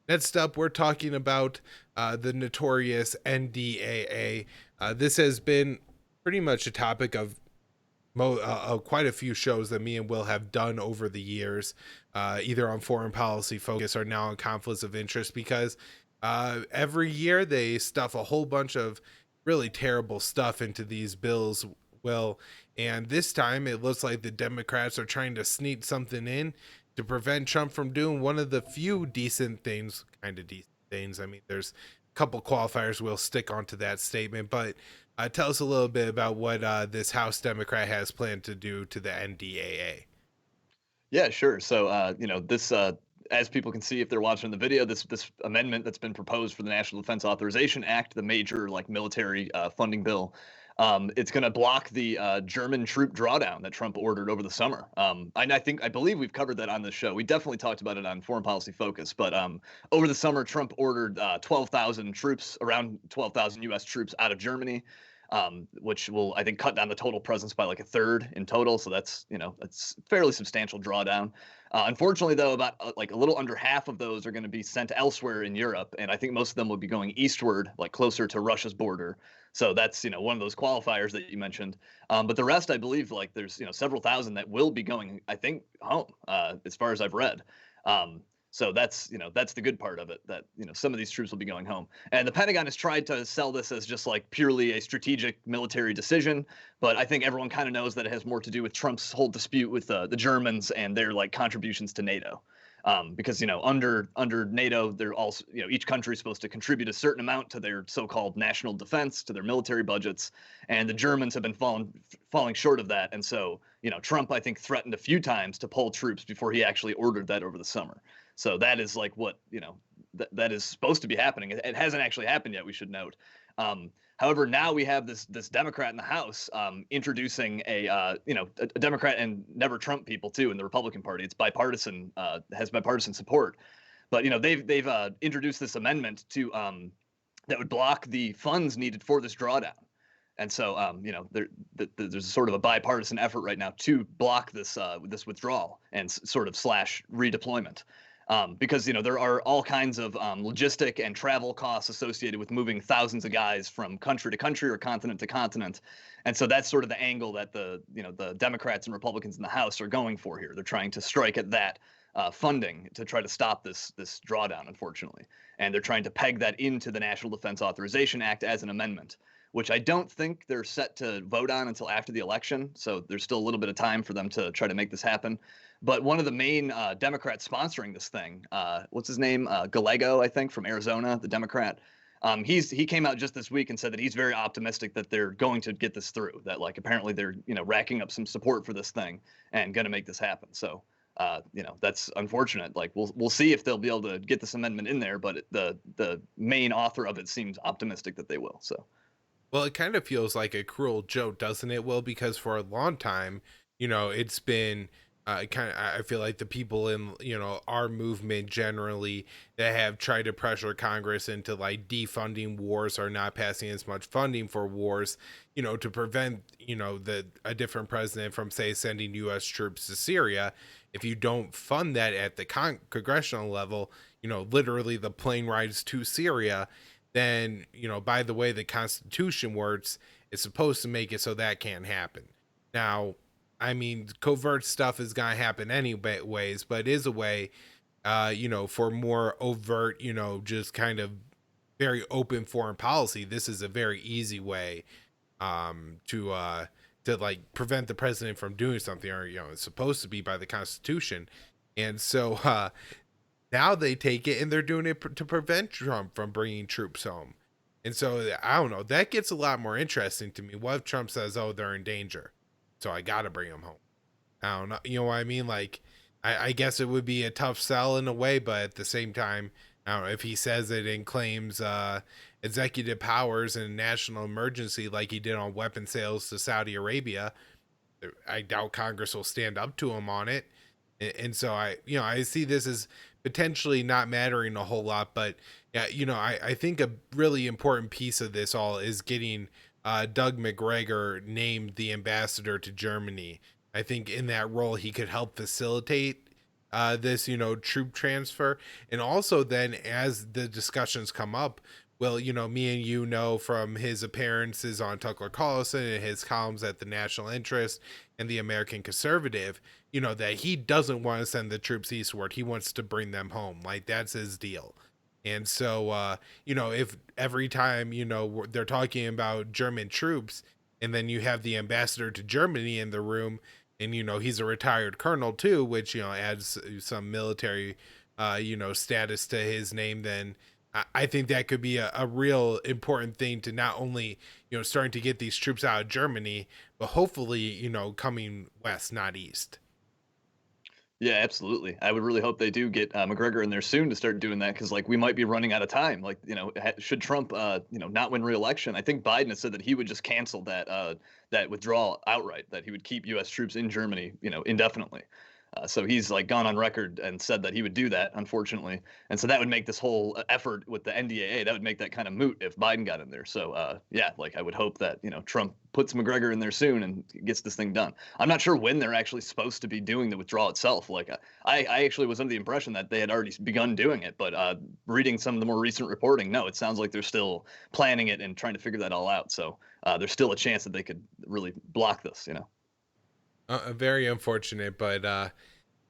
Next up, we're talking about the notorious NDAA. This has been pretty much a topic of quite a few shows that me and Will have done over the years, either on foreign policy focus or now on conflicts of interest, because every year they stuff a whole bunch of really terrible stuff into these bills, Will. And this time it looks like the Democrats are trying to sneak something in to prevent Trump from doing one of the few decent things, kind of decent things. I mean, there's a couple qualifiers we'll stick onto that statement, but tell us a little bit about what this House Democrat has planned to do to the NDAA. Yeah, sure. So, this, as people can see if they're watching the video, this amendment that's been proposed for the National Defense Authorization Act, the major military funding bill, it's going to block the German troop drawdown that Trump ordered over the summer. I believe we've covered that on the show. We definitely talked about it on Foreign Policy Focus, but over the summer, Trump ordered 12,000 troops, around 12,000 U.S. troops out of Germany. Which will, I think, cut down the total presence by like a third in total. So that's fairly substantial drawdown. Unfortunately, though, about like a little under half of those are going to be sent elsewhere in Europe, and I think most of them will be going eastward, like closer to Russia's border. So that's one of those qualifiers that you mentioned. But the rest, I believe, like there's several thousand that will be going, I think, home, as far as I've read. So that's the good part of it, that some of these troops will be going home. And the Pentagon has tried to sell this as just like purely a strategic military decision, but I think everyone kind of knows that it has more to do with Trump's whole dispute with the Germans and their like contributions to NATO. Because under NATO, they're also each country is supposed to contribute a certain amount to their so-called national defense, to their military budgets, and the Germans have been falling short of that. And so Trump, I think, threatened a few times to pull troops before he actually ordered that over the summer. So that is like what that is supposed to be happening. It hasn't actually happened yet, we should note. However, now we have this Democrat in the House introducing a Democrat and NeverTrump people too in the Republican Party. It's bipartisan, has bipartisan support, but they've introduced this amendment to that would block the funds needed for this drawdown. And so, there's sort of a bipartisan effort right now to block this withdrawal and sort of slash redeployment. Because there are all kinds of logistic and travel costs associated with moving thousands of guys from country to country or continent to continent, and so that's sort of the angle that the Democrats and Republicans in the House are going for here. They're trying to strike at that funding to try to stop this drawdown, unfortunately, and they're trying to peg that into the National Defense Authorization Act as an amendment, which I don't think they're set to vote on until after the election. So there's still a little bit of time for them to try to make this happen. But one of the main Democrats sponsoring this thing, what's his name? Gallego, I think, from Arizona, the Democrat. He came out just this week and said that he's very optimistic that they're going to get this through. That like apparently they're racking up some support for this thing and going to make this happen. So that's unfortunate. Like we'll see if they'll be able to get this amendment in there. But the main author of it seems optimistic that they will. So. Well, it kind of feels like a cruel joke, doesn't it, Will? Because for a long time, it's been I feel like the people in our movement generally that have tried to pressure Congress into like defunding wars or not passing as much funding for wars, to prevent a different president from say sending U.S. troops to Syria. If you don't fund that at the congressional level, literally the plane rides to Syria, then by the way the Constitution works, it's supposed to make it so that can't happen. Now, I mean, covert stuff is gonna happen anyways, but it is a way, for more overt, just kind of very open foreign policy. This is a very easy way, to like prevent the president from doing something, or it's supposed to be by the Constitution, and so now they take it and they're doing it to prevent Trump from bringing troops home. And so I don't know. That gets a lot more interesting to me. What if Trump says, "Oh, they're in danger, so I got to bring them home"? I don't know. You know what I mean? Like, I guess it would be a tough sell in a way, but at the same time, I don't know if he says it and claims executive powers and national emergency like he did on weapon sales to Saudi Arabia. I doubt Congress will stand up to him on it. And so I see this as potentially not mattering a whole lot, but yeah, I think a really important piece of this all is getting Doug McGregor named the ambassador to Germany. I think in that role he could help facilitate this, troop transfer. And also then as the discussions come up, well, me and you know from his appearances on Tucker Carlson and his columns at the National Interest and the American Conservative, that he doesn't want to send the troops eastward. He wants to bring them home. Like, that's his deal. And so, if every time, they're talking about German troops, and then you have the ambassador to Germany in the room, and, he's a retired colonel too, which, adds some military, status to his name, then I think that could be a real important thing to not only, starting to get these troops out of Germany, but hopefully, coming west, not east. Yeah, absolutely. I would really hope they do get McGregor in there soon to start doing that because, like, we might be running out of time. Like, should Trump, not win re-election, I think Biden has said that he would just cancel that withdrawal outright. That he would keep U.S. troops in Germany, indefinitely. So he's like gone on record and said that he would do that, unfortunately. And so that would make this whole effort with the NDAA, that would make that kind of moot if Biden got in there. So yeah, like I would hope that, Trump puts McGregor in there soon and gets this thing done. I'm not sure when they're actually supposed to be doing the withdrawal itself. Like I actually was under the impression that they had already begun doing it, but reading some of the more recent reporting, no, it sounds like they're still planning it and trying to figure that all out. So there's still a chance that they could really block this. Very unfortunate, but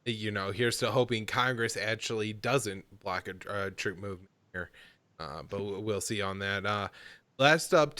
here's to hoping Congress actually doesn't block a troop movement here. But we'll see on that. Last up